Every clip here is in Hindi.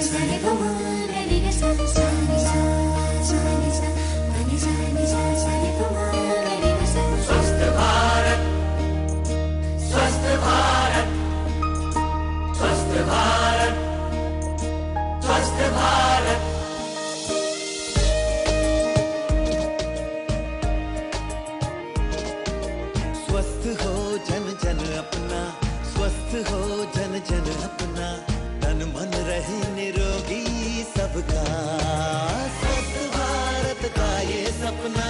स्वस्थ भारत, स्वस्थ भारत, स्वस्थ भारत, स्वस्थ भारत। स्वस्थ हो जन जन अपना, स्वस्थ हो जन जन अपना, तन मन रहे निरोगी सबका, स्वस्थ भारत का ये सपना।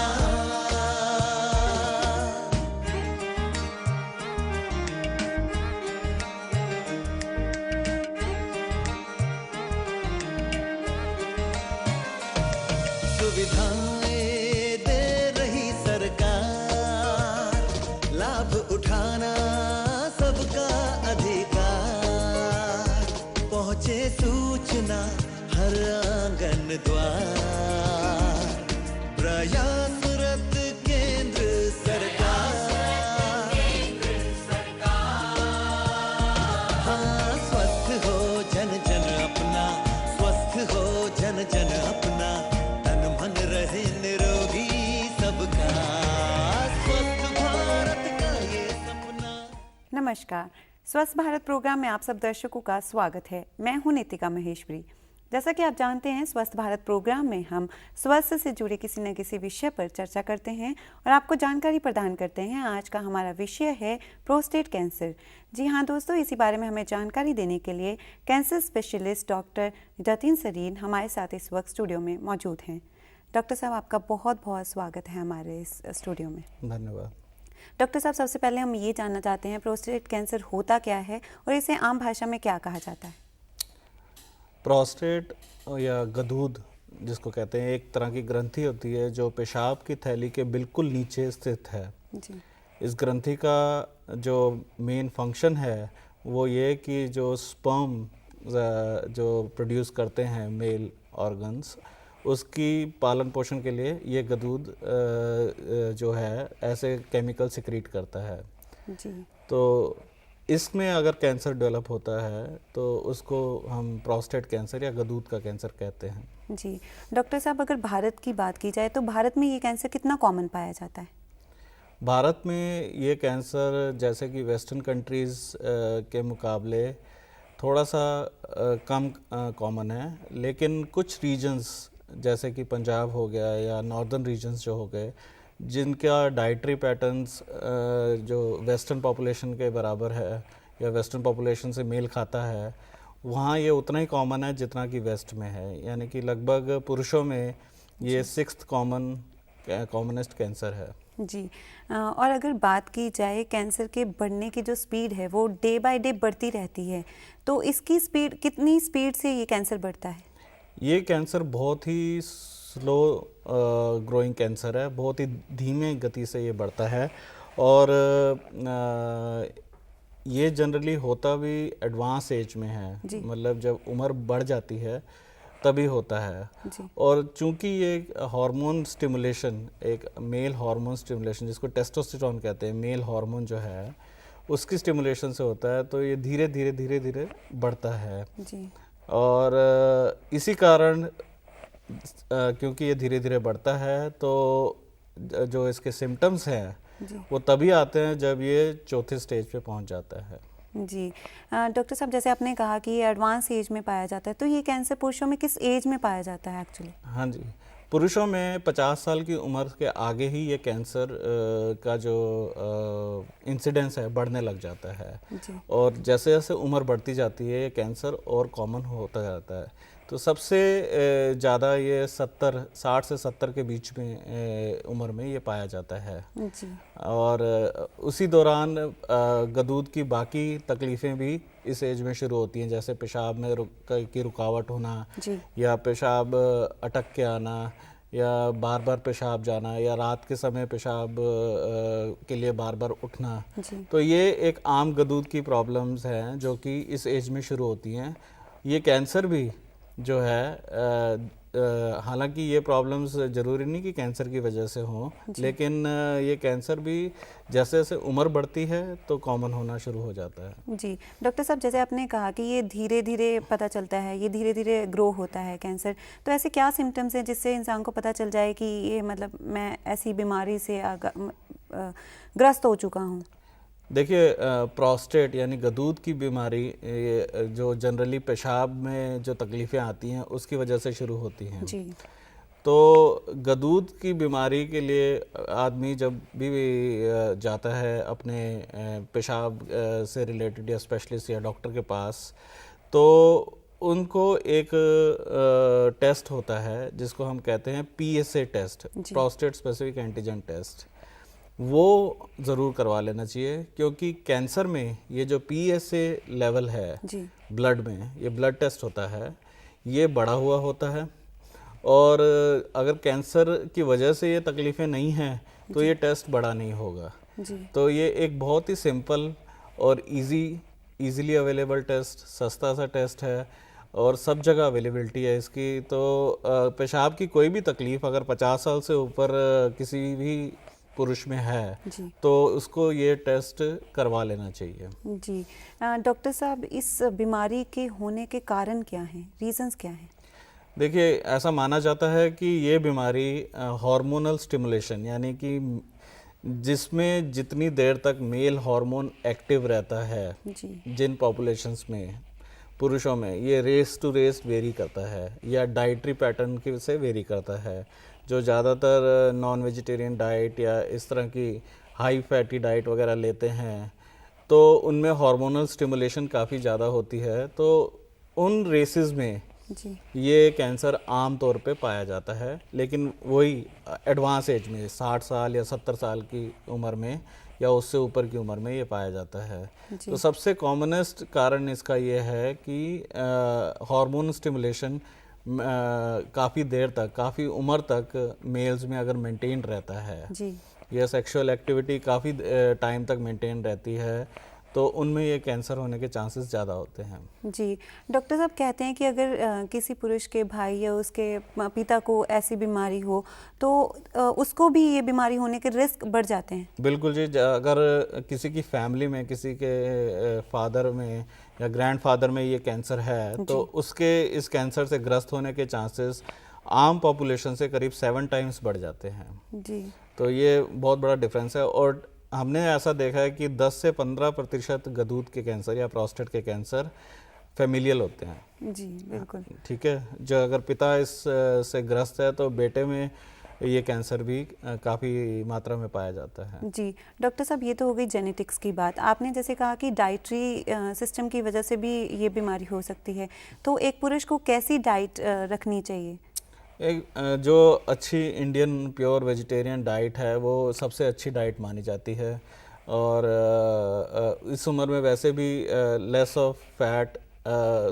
सुविधाएं दे रही सरकार, लाभ उठाना सबका अधिकार, पहुँचे सूचना हर आंगन द्वार, प्रयासरत केंद्र सरकार। हाँ, स्वस्थ हो जन जन अपना, स्वस्थ हो जन जन अपना, तन मन रहे निरोगी सबका, स्वस्थ भारत का ये सपना। नमस्कार, स्वस्थ भारत प्रोग्राम में आप सब दर्शकों का स्वागत है। मैं हूं नितिका महेश्वरी। जैसा कि आप जानते हैं, स्वस्थ भारत प्रोग्राम में हम स्वास्थ्य से जुड़े किसी न किसी विषय पर चर्चा करते हैं और आपको जानकारी प्रदान करते हैं। आज का हमारा विषय है प्रोस्टेट कैंसर। जी हाँ दोस्तों, इसी बारे में हमें जानकारी देने के लिए cancer specialist doctor Jatin Sarin हमारे साथ इस वक्त स्टूडियो में मौजूद हैं। डॉक्टर साहब, आपका बहुत बहुत स्वागत है हमारे इस स्टूडियो में। धन्यवाद। डॉक्टर साहब, सबसे पहले हम ये जानना चाहते हैं प्रोस्टेट कैंसर होता क्या है और इसे आम भाषा में क्या कहा जाता है? प्रोस्टेट या गदूद जिसको कहते हैं, एक तरह की ग्रंथि होती है जो पेशाब की थैली के बिल्कुल नीचे स्थित है। जी। इस ग्रंथि का जो मेन फंक्शन है वो ये कि जो स्पर्म जो प्रोड्यूस करते हैं मेल ऑर्गन्स, उसकी पालन पोषण के लिए ये गदूद जो है ऐसे केमिकल सिक्रीट करता है। जी। तो इसमें अगर कैंसर डेवलप होता है तो उसको हम प्रोस्टेट कैंसर या गदूद का कैंसर कहते हैं। जी डॉक्टर साहब, अगर भारत की बात की जाए तो भारत में ये कैंसर कितना कॉमन पाया जाता है? भारत में ये कैंसर जैसे कि वेस्टर्न कंट्रीज़ के मुकाबले थोड़ा सा कम कॉमन है, लेकिन कुछ रीजन्स जैसे कि पंजाब हो गया या नॉर्दर्न रीजन्स जो हो गए, जिनका डाइटरी पैटर्न्स जो वेस्टर्न पॉपुलेशन के बराबर है या वेस्टर्न पॉपुलेशन से मेल खाता है, वहाँ ये उतना ही कॉमन है जितना कि वेस्ट में है। यानी कि लगभग पुरुषों में ये 6th कॉमनेस्ट कैंसर है। जी। और अगर बात की जाए कैंसर के बढ़ने की जो स्पीड है वो डे बाय डे बढ़ती रहती है, तो इसकी स्पीड, कितनी स्पीड से ये कैंसर बढ़ता है? ये कैंसर बहुत ही स्लो ग्रोइंग कैंसर है, बहुत ही धीमे गति से ये बढ़ता है और ये जनरली होता भी एडवांस एज में है, मतलब जब उम्र बढ़ जाती है तभी होता है। और चूंकि ये हार्मोन स्टिमुलेशन, एक मेल हार्मोन स्टिमुलेशन जिसको टेस्टोस्टेरोन कहते हैं, मेल हार्मोन जो है उसकी स्टिमुलेशन से होता है, तो ये धीरे धीरे बढ़ता है। जी। और इसी कारण क्योंकि ये धीरे धीरे बढ़ता है तो जो इसके सिम्टम्स हैं वो तभी आते हैं जब ये चौथे स्टेज पे पहुंच जाता है। जी डॉक्टर साहब, जैसे आपने कहा कि ये एडवांस एज में पाया जाता है, तो ये कैंसर पुरुषों में किस एज में पाया जाता है एक्चुअली? हाँ जी, पुरुषों में 50 साल की उम्र के आगे ही ये कैंसर का जो इंसिडेंस है बढ़ने लग जाता है। जी। और जैसे जैसे उम्र बढ़ती जाती है ये कैंसर और कॉमन होता जाता है। तो सबसे ज़्यादा ये 60 से 70 के बीच में उम्र में ये पाया जाता है। जी। और उसी दौरान गदूद की बाकी तकलीफ़ें भी इस एज में शुरू होती हैं, जैसे पेशाब में की रुकावट होना या पेशाब अटक के आना या बार बार पेशाब जाना या रात के समय पेशाब के लिए बार बार उठना। तो ये एक आम गदूद की प्रॉब्लम्स हैं जो कि इस एज में शुरू होती हैं। ये कैंसर भी जो है हालांकि ये प्रॉब्लम्स ज़रूरी नहीं कि कैंसर की वजह से हों, लेकिन ये कैंसर भी जैसे जैसे उम्र बढ़ती है तो कॉमन होना शुरू हो जाता है। जी डॉक्टर साहब, जैसे आपने कहा कि ये धीरे धीरे पता चलता है, ये धीरे धीरे ग्रो होता है कैंसर, तो ऐसे क्या सिम्टम्स हैं जिससे इंसान को पता चल जाए कि ये मतलब मैं ऐसी बीमारी से ग्रस्त हो चुका हूँ? देखिए, प्रोस्टेट यानी गदूद की बीमारी जो जनरली पेशाब में जो तकलीफ़ें आती हैं उसकी वजह से शुरू होती हैं। जी। तो गदूद की बीमारी के लिए आदमी जब भी जाता है अपने पेशाब से रिलेटेड या स्पेशलिस्ट या डॉक्टर के पास, तो उनको एक टेस्ट होता है जिसको हम कहते हैं PSA test, prostate specific antigen test. वो ज़रूर करवा लेना चाहिए, क्योंकि कैंसर में ये जो PSA लेवल है ब्लड में, ये ब्लड टेस्ट होता है, ये बढ़ा हुआ होता है। और अगर कैंसर की वजह से ये तकलीफ़ें नहीं हैं तो ये टेस्ट बड़ा नहीं होगा। तो ये एक बहुत ही सिंपल और इजीली अवेलेबल टेस्ट, सस्ता सा टेस्ट है और सब जगह अवेलेबिलिटी है इसकी। तो पेशाब की कोई भी तकलीफ़ अगर 50 साल से ऊपर किसी भी पुरुष में है तो उसको ये टेस्ट करवा लेना चाहिए। जी डॉक्टर साहब, इस बीमारी के होने के कारण क्या हैं, रीजंस क्या हैं? देखिए, ऐसा माना जाता है कि ये बीमारी हार्मोनल स्टिमुलेशन, यानी कि जिसमें जितनी देर तक मेल हार्मोन एक्टिव रहता है जिन पॉपुलेशंस में, पुरुषों में, ये रेस टू रेस वेरी करता है या डाइटरी पैटर्न की से वेरी करता है। जो ज़्यादातर नॉन वेजिटेरियन डाइट या इस तरह की हाई फैटी डाइट वगैरह लेते हैं तो उनमें हार्मोनल स्टिमुलेशन काफ़ी ज़्यादा होती है। तो उन रेसेस में ये कैंसर आम तौर पे पाया जाता है, लेकिन वही एडवांस एज में 60 साल या 70 साल की उम्र में या उससे ऊपर की उम्र में ये पाया जाता है। तो सबसे कॉमनेस्ट कारण इसका ये है कि हार्मोन स्टिमुलेशन काफ़ी देर तक, काफ़ी उम्र तक मेल्स में अगर मेंटेन रहता है, ये सेक्सुअल एक्टिविटी काफ़ी टाइम तक मेंटेन रहती है, तो उनमें ये कैंसर होने के चांसेस ज़्यादा होते हैं। जी डॉक्टर साहब, कहते हैं कि अगर किसी पुरुष के भाई या उसके पिता को ऐसी बीमारी हो तो उसको भी ये बीमारी होने के रिस्क बढ़ जाते हैं? बिल्कुल जी, अगर किसी की फैमिली में, किसी के फादर में या ग्रैंडफादर में ये कैंसर है तो उसके इस कैंसर से ग्रस्त होने के चांसेस आम पॉपुलेशन से करीब 7 टाइम्स बढ़ जाते हैं। जी। तो ये बहुत बड़ा डिफरेंस है। और हमने ऐसा देखा है कि 10 से 15% गदूद के कैंसर या प्रोस्टेट के कैंसर फैमिलियल होते हैं। जी बिल्कुल। ठीक है, जो अगर पिता इस से ग्रस्त है तो बेटे में ये कैंसर भी काफ़ी मात्रा में पाया जाता है। जी डॉक्टर साहब, ये तो हो गई जेनेटिक्स की बात। आपने जैसे कहा कि डाइटरी सिस्टम की वजह से भी ये बीमारी हो सकती है, तो एक पुरुष को कैसी डाइट रखनी चाहिए? एक जो अच्छी इंडियन प्योर वेजिटेरियन डाइट है वो सबसे अच्छी डाइट मानी जाती है। और इस उम्र में वैसे भी लेस ऑफ फैट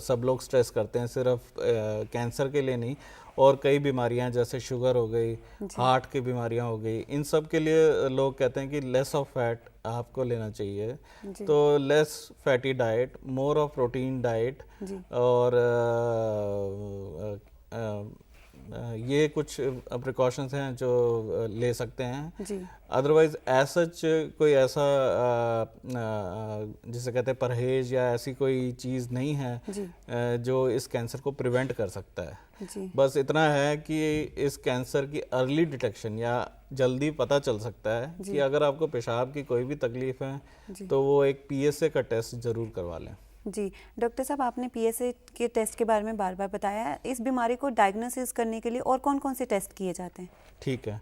सब लोग स्ट्रेस करते हैं, सिर्फ कैंसर के लिए नहीं, और कई बीमारियां जैसे शुगर हो गई, हार्ट की बीमारियां हो गई, इन सब के लिए लोग कहते हैं कि लेस ऑफ फैट आपको लेना चाहिए। तो less fatty diet, more of protein diet, और ये कुछ प्रिकॉशंस हैं जो ले सकते हैं। अदरवाइज सच कोई ऐसा जिसे कहते हैं परहेज या ऐसी कोई चीज़ नहीं है जो इस कैंसर को प्रिवेंट कर सकता है। बस इतना है कि इस कैंसर की अर्ली डिटेक्शन या जल्दी पता चल सकता है कि अगर आपको पेशाब की कोई भी तकलीफ है तो वो एक PSA का टेस्ट ज़रूर करवा लें। जी डॉक्टर साहब, आपने PSA के टेस्ट के बारे में बार बार बताया। इस बीमारी को डायग्नोसिस करने के लिए और कौन कौन से टेस्ट किए जाते हैं? ठीक है,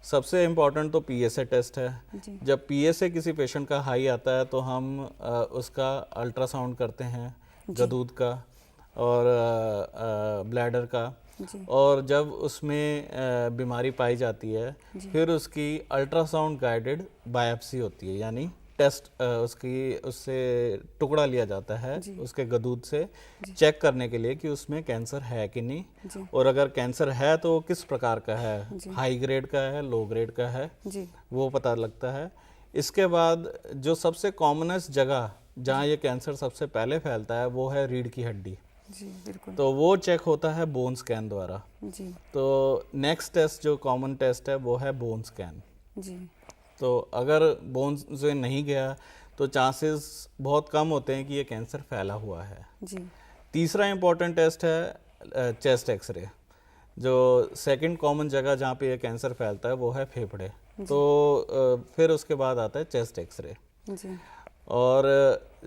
सबसे इम्पॉर्टेंट तो PSA टेस्ट है। जब PSA किसी पेशेंट का हाई आता है तो हम उसका अल्ट्रासाउंड करते हैं गदूद का और ब्लैडर का, और जब उसमें बीमारी पाई जाती है फिर उसकी अल्ट्रासाउंड गाइडेड बायोप्सी होती है, यानी टेस्ट उससे टुकड़ा लिया जाता है उसके गदूद से, चेक करने के लिए कि उसमें कैंसर है कि नहीं, और अगर कैंसर है तो किस प्रकार का है, हाई ग्रेड का है, लो ग्रेड का है, वो पता लगता है। इसके बाद जो सबसे कॉमनेस्ट जगह जहाँ ये कैंसर सबसे पहले फैलता है वो है रीढ़ की हड्डी। जी बिल्कुल। तो वो चेक होता है बोन स्कैन द्वारा। जी तो नेक्स्ट टेस्ट जो कॉमन टेस्ट है वो है बोन स्कैन। जी तो अगर बोन से नहीं गया तो चांसेस बहुत कम होते हैं कि ये कैंसर फैला हुआ है। जी तीसरा इम्पॉर्टेंट टेस्ट है चेस्ट एक्सरे। जो सेकंड कॉमन जगह जहाँ पे ये कैंसर फैलता है वो है फेफड़े। तो फिर उसके बाद आता है चेस्ट एक्सरे। जी और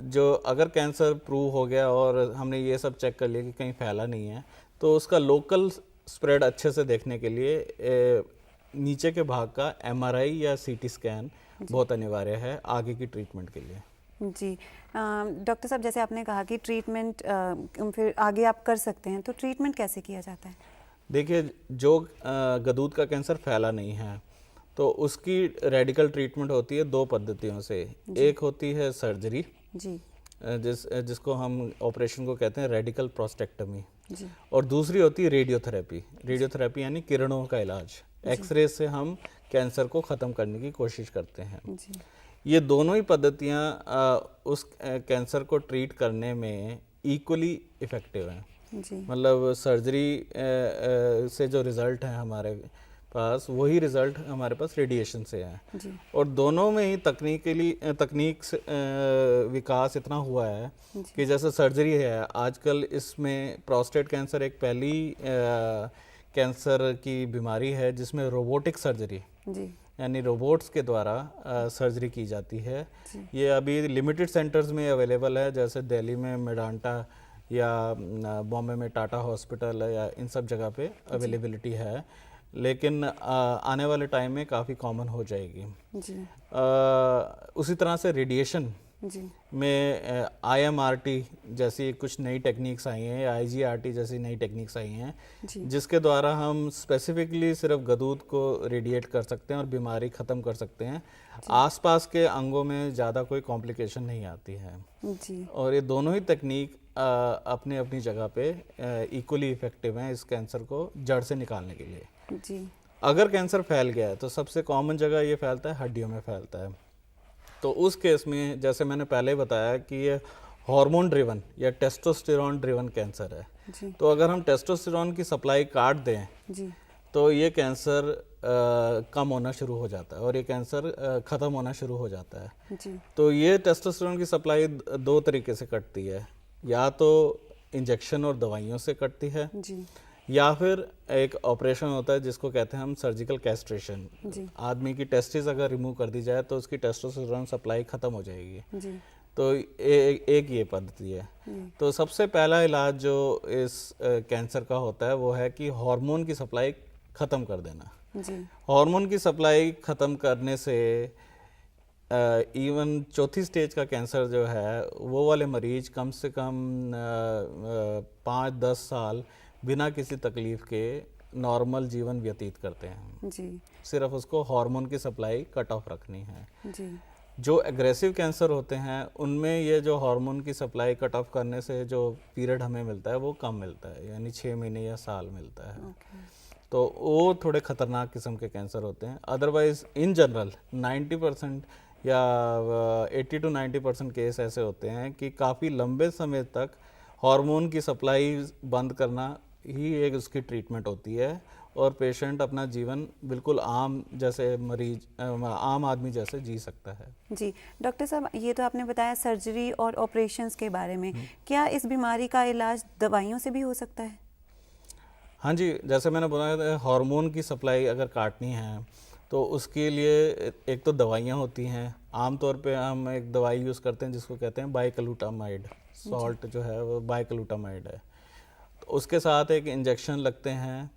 जो अगर कैंसर प्रूव हो गया और हमने ये सब चेक कर लिया कि कहीं फैला नहीं है, तो उसका लोकल स्प्रेड अच्छे से देखने के लिए नीचे के भाग का MRI या CT स्कैन बहुत अनिवार्य है आगे की ट्रीटमेंट के लिए। जी डॉक्टर साहब, जैसे आपने कहा कि ट्रीटमेंट फिर आगे आप कर सकते हैं, तो ट्रीटमेंट कैसे किया जाता है? देखिए, जो गदूद का कैंसर फैला नहीं है तो उसकी रेडिकल ट्रीटमेंट होती है दो पद्धतियों से। एक होती है सर्जरी, जी जिसको हम ऑपरेशन को कहते हैं रेडिकल प्रोस्टेक्टमी, जी और दूसरी होती है रेडियोथेरेपी। रेडियोथेरेपी यानी किरणों का इलाज। एक्सरे से हम कैंसर को ख़त्म करने की कोशिश करते हैं। जी ये दोनों ही पद्धतियाँ उस कैंसर को ट्रीट करने में इक्वली इफ़ेक्टिव हैं। जी मतलब सर्जरी से जो रिज़ल्ट है हमारे पास, वही रिज़ल्ट हमारे पास रेडिएशन से है। जी और दोनों में ही तकनीक से विकास इतना हुआ है कि जैसे सर्जरी है आजकल, इसमें प्रोस्टेट कैंसर एक पहली कैंसर की बीमारी है जिसमें रोबोटिक सर्जरी जी यानी रोबोट्स के द्वारा सर्जरी की जाती है। ये अभी लिमिटेड सेंटर्स में अवेलेबल है, जैसे दिल्ली में मेडांटा या बॉम्बे में टाटा हॉस्पिटल या इन सब जगह पे अवेलेबिलिटी है, लेकिन आने वाले टाइम में काफ़ी कॉमन हो जाएगी। जी उसी तरह से रेडिएशन जी में IMRT जैसी कुछ नई टेक्निक्स आई हैं, या IGRT जैसी नई टेक्निक्स आई हैं, जिसके द्वारा हम स्पेसिफिकली सिर्फ गदूद को रेडिएट कर सकते हैं और बीमारी ख़त्म कर सकते हैं। आसपास के अंगों में ज़्यादा कोई कॉम्प्लिकेशन नहीं आती है। जी और ये दोनों ही तकनीक अपनी अपनी जगह पे इक्वली इफ़ेक्टिव हैं इस कैंसर को जड़ से निकालने के लिए। जी अगर कैंसर फैल गया है तो सबसे कॉमन जगह ये फैलता है हड्डियों में फैलता है। तो उस केस में जैसे मैंने पहले बताया कि ये हार्मोन ड्रिवन या टेस्टोस्टेरॉन ड्रिवन कैंसर है। जी तो अगर हम टेस्टोस्टेरॉन की सप्लाई काट दें जी तो ये कैंसर कम होना शुरू हो जाता है और ये कैंसर ख़त्म होना शुरू हो जाता है। जी तो ये टेस्टोस्टेरॉन की सप्लाई दो तरीके से कटती है, या तो इंजेक्शन और दवाइयों से कटती है, जी या फिर एक ऑपरेशन होता है जिसको कहते हैं हम सर्जिकल कैस्ट्रेशन। जी आदमी की टेस्टिस अगर रिमूव कर दी जाए तो उसकी टेस्टोस्टेरोन सप्लाई ख़त्म हो जाएगी। जी तो एक ये पद्धति है। तो सबसे पहला इलाज जो इस कैंसर का होता है वो है कि हार्मोन की सप्लाई ख़त्म कर देना। जी हार्मोन की सप्लाई ख़त्म करने से इवन चौथी स्टेज का कैंसर जो है वो वाले मरीज कम से कम 5-10 साल बिना किसी तकलीफ के नॉर्मल जीवन व्यतीत करते हैं। जी सिर्फ उसको हार्मोन की सप्लाई कट ऑफ रखनी है। जी जो एग्रेसिव कैंसर होते हैं उनमें ये जो हार्मोन की सप्लाई कट ऑफ करने से जो पीरियड हमें मिलता है वो कम मिलता है, यानी 6 महीने या साल मिलता है। तो वो थोड़े ख़तरनाक किस्म के कैंसर होते हैं। अदरवाइज इन जनरल 90% या 80 to 90% केस ऐसे होते हैं कि काफ़ी लंबे समय तक हार्मोन की सप्लाई बंद करना ही एक उसकी ट्रीटमेंट होती है और पेशेंट अपना जीवन बिल्कुल आम आदमी जैसे जी सकता है। जी डॉक्टर साहब, ये तो आपने बताया सर्जरी और ऑपरेशंस के बारे में, क्या इस बीमारी का इलाज दवाइयों से भी हो सकता है? हाँ जी, जैसे मैंने बताया हार्मोन की सप्लाई अगर काटनी है तो उसके लिए एक तो दवाइयाँ होती हैं। आमतौर पे हम एक दवाई यूज़ करते हैं जिसको कहते हैं बाइक्लूटामाइड। सॉल्ट जो है वो बाइक्लूटामाइड है। तो उसके साथ एक इंजेक्शन लगते हैं।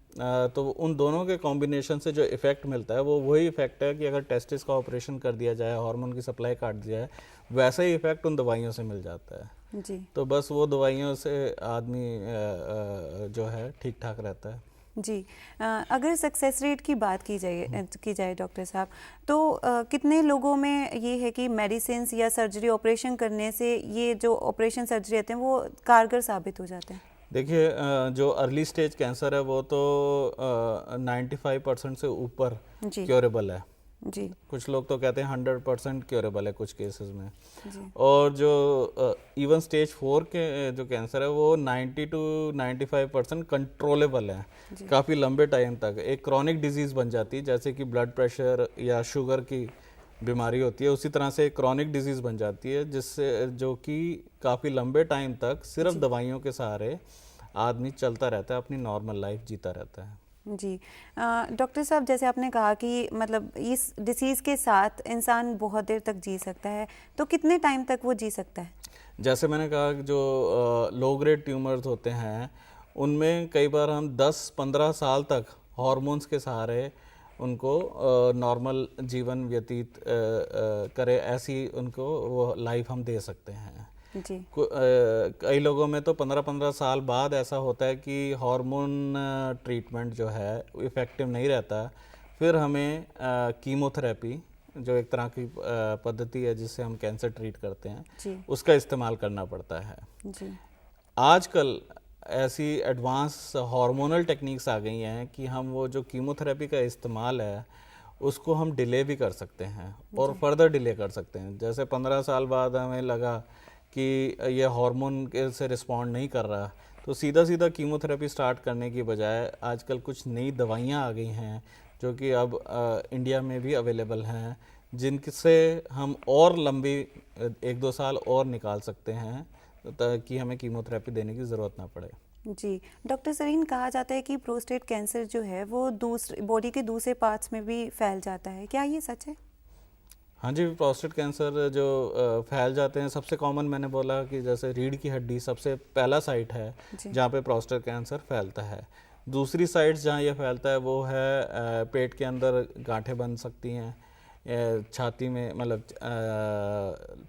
तो उन दोनों के कॉम्बिनेशन से जो इफ़ेक्ट मिलता है वो वही इफ़ेक्ट है कि अगर टेस्टिस का ऑपरेशन कर दिया जाए, हार्मोन की सप्लाई काट दी जाए, वैसा ही इफ़ेक्ट उन दवाइयों से मिल जाता है। जी तो बस वो दवाइयों से आदमी जो है ठीक ठाक रहता है। जी अगर सक्सेस रेट की बात की जाए डॉक्टर साहब, तो कितने लोगों में ये है कि मेडिसिन या सर्जरी ऑपरेशन करने से ये जो ऑपरेशन सर्जरी रहते हैं वो कारगर साबित हो जाते हैं? देखिए, जो अर्ली स्टेज कैंसर है वो तो 95% से ऊपर क्योरेबल है। जी कुछ लोग तो कहते हैं 100% क्योरेबल है कुछ केसेस में। जी और जो इवन स्टेज 4 के जो कैंसर है वो 90 to 95% कंट्रोलेबल है काफ़ी लंबे टाइम तक। एक क्रॉनिक डिजीज़ बन जाती है, जैसे कि ब्लड प्रेशर या शुगर की बीमारी होती है, उसी तरह से एक क्रॉनिक डिजीज़ बन जाती है, जिससे जो कि काफ़ी लंबे टाइम तक सिर्फ दवाइयों के सहारे आदमी चलता रहता है, अपनी नॉर्मल लाइफ जीता रहता है। जी डॉक्टर साहब, जैसे आपने कहा कि मतलब इस डिसीज़ के साथ इंसान बहुत देर तक जी सकता है, तो कितने टाइम तक वो जी सकता है? जैसे मैंने कहा कि जो लो ग्रेड ट्यूमर्स होते हैं उनमें कई बार हम 10-15 साल तक हार्मोन्स के सहारे उनको नॉर्मल जीवन व्यतीत करे, ऐसी उनको वो लाइफ हम दे सकते हैं। जी कई लोगों में तो 15-15 साल बाद ऐसा होता है कि हार्मोन ट्रीटमेंट जो है इफ़ेक्टिव नहीं रहता, फिर हमें कीमोथेरेपी, जो एक तरह की पद्धति है जिससे हम कैंसर ट्रीट करते हैं, जी उसका इस्तेमाल करना पड़ता है। जी आजकल ऐसी एडवांस हार्मोनल टेक्निक्स आ गई हैं कि हम वो जो कीमोथेरेपी का इस्तेमाल है उसको हम डिले भी कर सकते हैं और फर्दर डिले कर सकते हैं। जैसे 15 साल बाद हमें लगा कि ये हार्मोन से रिस्पॉन्ड नहीं कर रहा, तो सीधा सीधा कीमोथेरेपी स्टार्ट करने की बजाय आजकल कुछ नई दवाइयाँ आ गई हैं जो कि अब इंडिया में भी अवेलेबल हैं, जिनसे हम और लंबी 1-2 साल और निकाल सकते हैं ताकि हमें कीमोथेरेपी देने की ज़रूरत ना पड़े। जी डॉक्टर सरीन, कहा जाता है कि प्रोस्टेट कैंसर जो है वो दूसरे बॉडी के दूसरे पार्ट्स में भी फैल जाता है, क्या ये सच है? हाँ जी, प्रोस्टेट कैंसर जो फैल जाते हैं, सबसे कॉमन मैंने बोला कि जैसे रीढ़ की हड्डी सबसे पहला साइट है जहाँ पे प्रोस्टेट कैंसर फैलता है। दूसरी साइट्स जहाँ ये फैलता है वो है पेट के अंदर गांठें बन सकती हैं, छाती में मतलब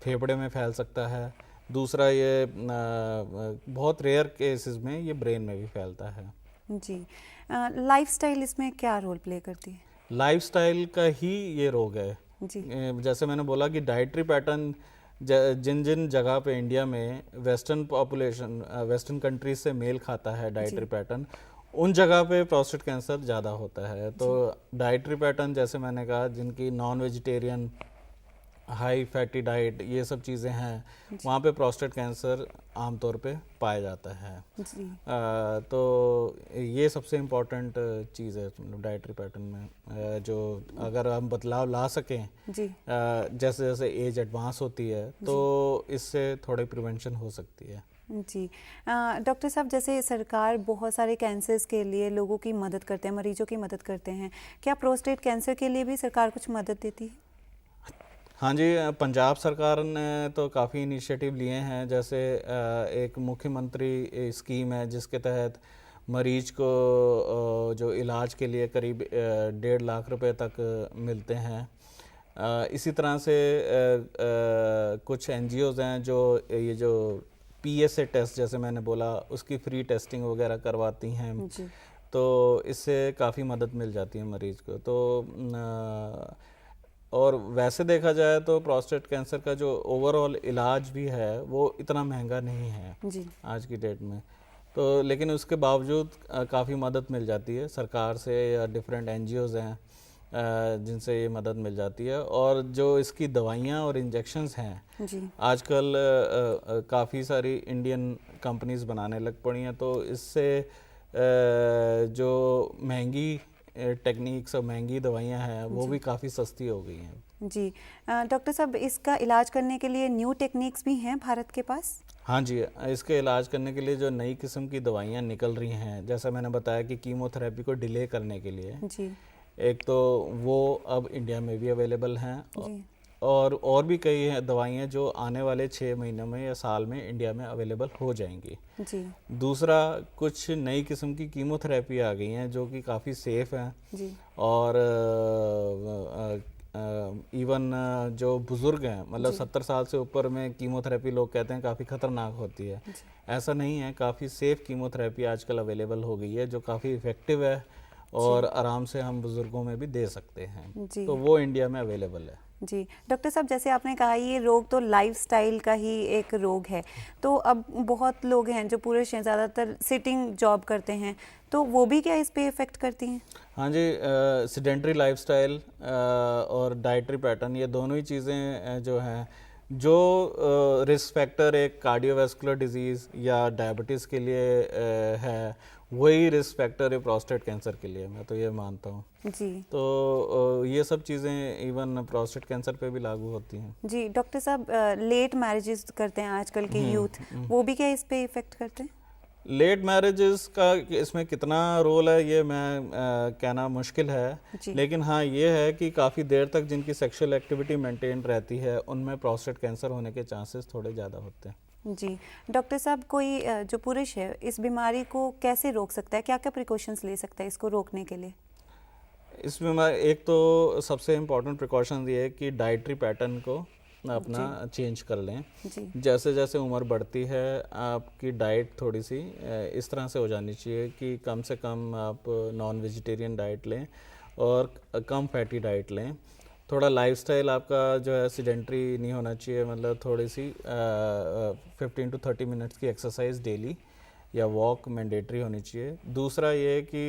फेफड़े में फैल सकता है। दूसरा ये बहुत रेयर केसेस में ये ब्रेन में भी फैलता है। जी लाइफस्टाइल इसमें क्या रोल प्ले करती है? लाइफस्टाइल का ही ये रोग है। जी जैसे मैंने बोला कि डाइटरी पैटर्न जिन जिन जगह पे इंडिया में वेस्टर्न पॉपुलेशन वेस्टर्न कंट्रीज से मेल खाता है डाइटरी पैटर्न, उन जगह पे प्रोस्टेट कैंसर ज़्यादा होता है। तो डाइटरी पैटर्न जैसे मैंने कहा, जिनकी non vegetarian high fatty diet ये सब चीज़ें हैं, वहाँ पे प्रोस्टेट कैंसर आमतौर पे पाया जाता है। जी तो ये सबसे इम्पोर्टेंट चीज़ है डाइटरी पैटर्न में, जो अगर हम बदलाव ला सकें जी जैसे जैसे एज एडवांस होती है तो इससे थोड़ी प्रिवेंशन हो सकती है। जी डॉक्टर साहब, जैसे सरकार बहुत सारे कैंसर्स के लिए लोगों की मदद करते हैं, मरीजों की मदद करते हैं, क्या प्रोस्टेट कैंसर के लिए भी सरकार कुछ मदद देती है? हाँ जी, पंजाब सरकार ने तो काफ़ी इनिशिएटिव लिए हैं। जैसे एक मुख्यमंत्री स्कीम है जिसके तहत मरीज को जो इलाज के लिए करीब 1.5 लाख रुपए तक मिलते हैं। इसी तरह से कुछ NGOs हैं जो ये जो PSA टेस्ट जैसे मैंने बोला उसकी फ्री टेस्टिंग वगैरह करवाती हैं, जी तो इससे काफ़ी मदद मिल जाती है मरीज को। तो और वैसे देखा जाए तो प्रोस्टेट कैंसर का जो ओवरऑल इलाज भी है वो इतना महंगा नहीं है जी आज की डेट में, तो लेकिन उसके बावजूद काफ़ी मदद मिल जाती है सरकार से या डिफरेंट NGOs हैं जिनसे ये मदद मिल जाती है। और जो इसकी दवाइयाँ और इंजेक्शंस हैं जी आजकल काफ़ी सारी इंडियन कंपनीज बनाने लग पड़ी हैं, तो इससे जो महंगी टेक्निक्स और महंगी दवाइयाँ हैं वो भी काफ़ी सस्ती हो गई हैं। जी डॉक्टर साहब, इसका इलाज करने के लिए न्यू टेक्निक्स भी हैं भारत के पास? हाँ जी, इसके इलाज करने के लिए जो नई किस्म की दवाइयाँ निकल रही हैं, जैसा मैंने बताया कि कीमोथेरेपी को डिले करने के लिए, जी एक तो वो अब इंडिया में भी अवेलेबल हैं जी और भी कई दवाइयाँ जो आने वाले 6 महीनों में या साल में इंडिया में अवेलेबल हो जाएंगी। जी दूसरा, कुछ नई किस्म की कीमोथेरेपी आ गई हैं जो कि काफ़ी सेफ़ हैं जी और इवन जो बुज़ुर्ग हैं, मतलब 70 साल से ऊपर में कीमोथेरेपी लोग कहते हैं काफ़ी ख़तरनाक होती है। ऐसा नहीं है, काफ़ी सेफ़ कीमोथेरेपी आजकल अवेलेबल हो गई है जो काफ़ी इफ़ेक्टिव है और आराम से हम बुज़ुर्गों में भी दे सकते हैं, जी तो वो इंडिया में अवेलेबल है। जी डॉक्टर साहब, जैसे आपने कहा ये रोग तो लाइफस्टाइल का ही एक रोग है, तो अब बहुत लोग हैं जो पुरुष हैं ज़्यादातर सिटिंग जॉब करते हैं, तो वो भी क्या इस पे इफ़ेक्ट करती हैं? हाँ जी, सेडेंटरी लाइफस्टाइल और डाइटरी पैटर्न, ये दोनों ही चीज़ें जो हैं, जो रिस्क फैक्टर एक कार्डियोवैस्कुलर डिजीज़ या डायबिटीज़ के लिए है, वही रिस्क फैक्टर है प्रोस्टेट कैंसर के लिए, मैं तो ये मानता हूँ। जी तो ये सब चीज़ें इवन प्रोस्टेट कैंसर पे भी लागू होती हैं। जी डॉक्टर साहब, लेट मैरिजेस करते हैं आजकल के यूथ, वो भी क्या इस पे इफ़ेक्ट करते हैं? लेट मैरिजेस का इसमें कितना रोल है ये मैं कहना मुश्किल है, जी। लेकिन हाँ ये है कि काफ़ी देर तक जिनकी सेक्सुअल एक्टिविटी मेंटेन रहती है उनमें प्रोस्टेट कैंसर होने के चांसेस थोड़े ज़्यादा होते हैं। जी डॉक्टर साहब, कोई जो पुरुष है इस बीमारी को कैसे रोक सकता है, क्या क्या प्रिकॉशंस ले सकता है इसको रोकने के लिए? इस बीमारी, एक तो सबसे इम्पोर्टेंट प्रिकॉशन ये है कि डाइटरी पैटर्न को अपना चेंज कर लें। जी जैसे जैसे उम्र बढ़ती है आपकी डाइट थोड़ी सी इस तरह से हो जानी चाहिए कि कम से कम आप नॉन वेजिटेरियन डाइट लें और कम फैटी डाइट लें। थोड़ा लाइफस्टाइल आपका जो है सीडेंटरी नहीं होना चाहिए, मतलब थोड़ी सी 15 to 30 मिनट्स की एक्सरसाइज डेली या वॉक मैंडेटरी होनी चाहिए। दूसरा ये कि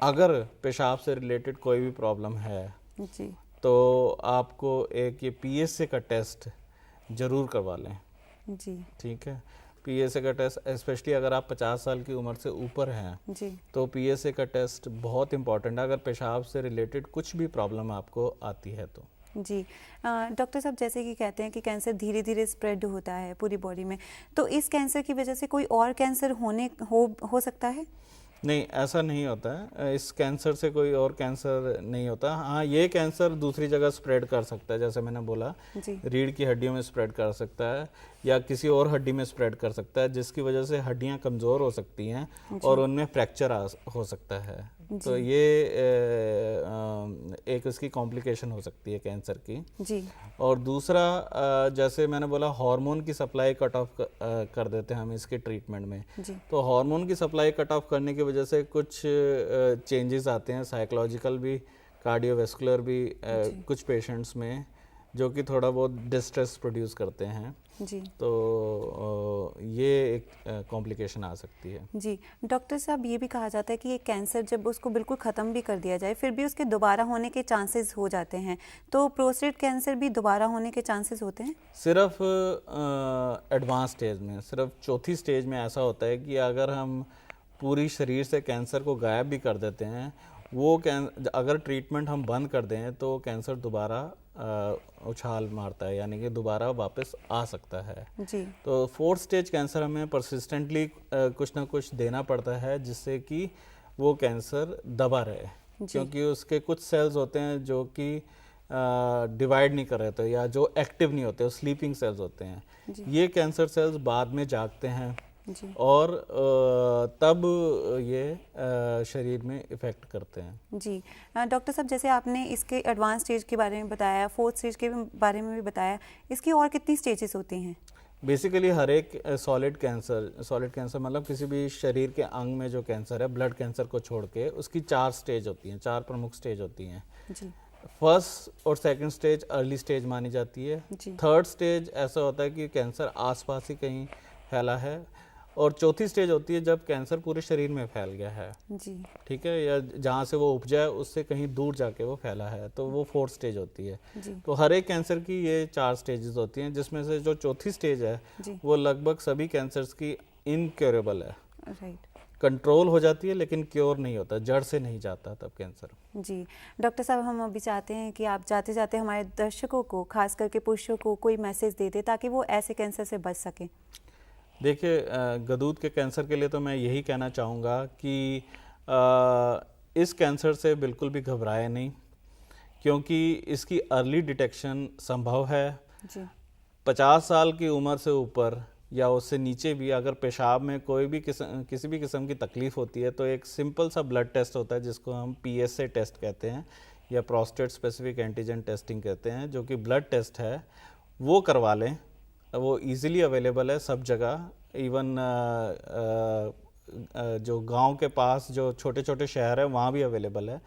अगर पेशाब से रिलेटेड कोई भी प्रॉब्लम है जी तो आपको एक ये PSA का टेस्ट ज़रूर करवा लें। जी ठीक है, PSA का टेस्ट, स्पेशली अगर आप 50 साल की उम्र से ऊपर हैं जी तो PSA का टेस्ट बहुत इंपॉर्टेंट है अगर पेशाब से रिलेटेड कुछ भी प्रॉब्लम आपको आती है तो। जी डॉक्टर साहब, जैसे कि कहते हैं कि कैंसर धीरे धीरे स्प्रेड होता है पूरी बॉडी में, तो इस कैंसर की वजह से कोई और कैंसर हो सकता है? नहीं, ऐसा नहीं होता है, इस कैंसर से कोई और कैंसर नहीं होता। हाँ, ये कैंसर दूसरी जगह स्प्रेड कर सकता है, जैसे मैंने बोला जी रीढ़ की हड्डियों में स्प्रेड कर सकता है या किसी और हड्डी में स्प्रेड कर सकता है, जिसकी वजह से हड्डियां कमज़ोर हो सकती हैं और उनमें फ्रैक्चर हो सकता है। तो ये एक इसकी कॉम्प्लिकेशन हो सकती है कैंसर की। जी और दूसरा, जैसे मैंने बोला, हार्मोन की सप्लाई कट ऑफ कर देते हैं हम इसके ट्रीटमेंट में। जी तो हार्मोन की सप्लाई कट ऑफ करने की वजह से कुछ चेंजेस आते हैं, साइकोलॉजिकल भी, कार्डियोवैस्कुलर भी, कुछ पेशेंट्स में, जो कि थोड़ा बहुत डिस्ट्रेस प्रोड्यूस करते हैं। जी तो ये एक कॉम्प्लिकेशन आ सकती है। जी डॉक्टर साहब, ये भी कहा जाता है कि ये कैंसर जब उसको बिल्कुल ख़त्म भी कर दिया जाए फिर भी उसके दोबारा होने के चांसेस हो जाते हैं, तो प्रोस्टेट कैंसर भी दोबारा होने के चांसेस होते हैं? सिर्फ एडवांस स्टेज में, सिर्फ चौथी स्टेज में ऐसा होता है कि अगर हम पूरी शरीर से कैंसर को गायब भी कर देते हैं, वो अगर ट्रीटमेंट हम बंद कर दें तो कैंसर दोबारा उछाल मारता है, यानी कि दोबारा वापस आ सकता है। जी तो फोर्थ स्टेज कैंसर हमें परसिस्टेंटली कुछ ना कुछ देना पड़ता है जिससे कि वो कैंसर दबा रहे, क्योंकि उसके कुछ सेल्स होते हैं जो कि डिवाइड नहीं कर रहे थे या जो एक्टिव नहीं होते, वो स्लीपिंग सेल्स होते हैं। ये कैंसर सेल्स बाद में जागते हैं जी और तब ये शरीर में इफ़ेक्ट करते हैं। जी डॉक्टर साहब, जैसे आपने इसके एडवांस स्टेज के बारे में बताया, फोर्थ स्टेज के बारे में भी बताया, इसकी और कितनी स्टेजेस होती हैं? बेसिकली हर एक सॉलिड कैंसर मतलब किसी भी शरीर के अंग में जो कैंसर है, ब्लड कैंसर को छोड़ के, उसकी 4 स्टेज होती हैं, 4 प्रमुख स्टेज होती हैं। जी फर्स्ट और सेकंड स्टेज अर्ली स्टेज मानी जाती है। जी थर्ड स्टेज ऐसा होता है कि कैंसर आसपास ही कहीं फैला है, और चौथी स्टेज होती है जब कैंसर पूरे शरीर में फैल गया है। जी ठीक है, या जहाँ से वो उपजा है उससे कहीं दूर जाके वो फैला है, तो वो फोर्थ स्टेज होती है। जी तो हर एक कैंसर की ये 4 स्टेजेस होती हैं, जिसमें से जो चौथी स्टेज है जी वो लगभग सभी कैंसर्स की इनक्योरेबल है, राइट। कंट्रोल हो जाती है लेकिन क्योर नहीं होता, जड़ से नहीं जाता तब कैंसर। जी डॉक्टर साहब, हम अभी चाहते हैं कि आप जाते जाते हमारे दर्शकों को, खास करके पुरुषों को, कोई मैसेज दे दें ताकि वो ऐसे कैंसर से बच सकें। देखिए, गदूद के कैंसर के लिए तो मैं यही कहना चाहूँगा कि इस कैंसर से बिल्कुल भी घबराए नहीं, क्योंकि इसकी अर्ली डिटेक्शन संभव है। जी 50 साल की उम्र से ऊपर या उससे नीचे भी अगर पेशाब में कोई भी किसी भी किस्म की तकलीफ़ होती है तो एक सिंपल सा ब्लड टेस्ट होता है जिसको हम PSA टेस्ट कहते हैं या प्रोस्टेट स्पेसिफिक एंटीजन टेस्टिंग कहते हैं, जो कि ब्लड टेस्ट है, वो करवा लें। वो इजीली अवेलेबल है सब जगह, इवन जो गांव के पास जो छोटे छोटे शहर है वहाँ भी अवेलेबल है,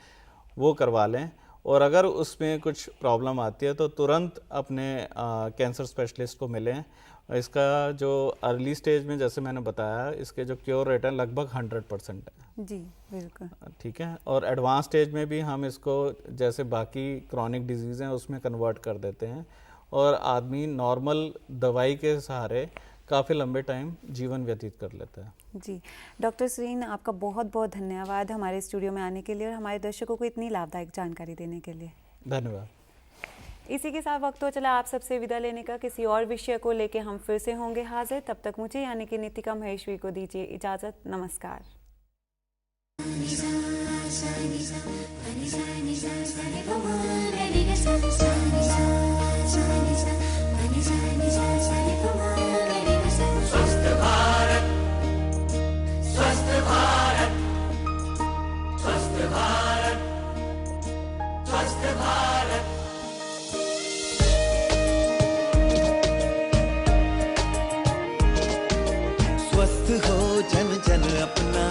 वो करवा लें। और अगर उसमें कुछ प्रॉब्लम आती है तो तुरंत अपने कैंसर स्पेशलिस्ट को मिलें। इसका जो अर्ली स्टेज में जैसे मैंने बताया, इसके जो क्योर रेट है लगभग 100% है। जी बिल्कुल। ठीक है। और एडवांस स्टेज में भी हम इसको जैसे बाकी क्रॉनिक डिजीज़ हैं उसमें कन्वर्ट कर देते हैं और आदमी नॉर्मल दवाई के सहारे काफ़ी लंबे टाइम जीवन व्यतीत कर लेता है। जी डॉक्टर सुरीन, आपका बहुत बहुत धन्यवाद हमारे स्टूडियो में आने के लिए और हमारे दर्शकों को इतनी लाभदायक जानकारी देने के लिए। धन्यवाद। इसी के साथ वक्त हो चला आप सबसे विदा लेने का। किसी और विषय को लेके हम फिर से होंगे हाजिर। तब तक मुझे यानी कि नितिका महेश्वरी को दीजिए इजाज़त। नमस्कार। स्वस्थ भारत, स्वस्थ भारत, स्वस्थ भारत, स्वस्थ भारत। स्वस्थ हो जन जन अपना,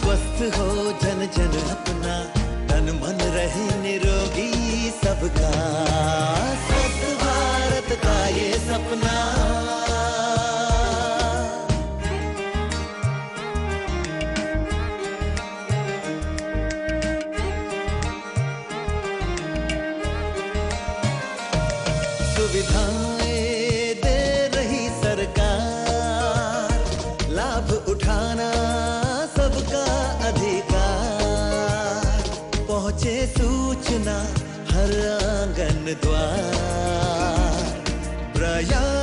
स्वस्थ हो जन जन अपना, तन मन रहे निरोगी सबका, स्वस्थ भारत का ये सपना। सुविधाएं दे रही सरकार, लाभ उठाना सबका अधिकार, पहुँचे सूचना हर आंगन द्वार, प्रयास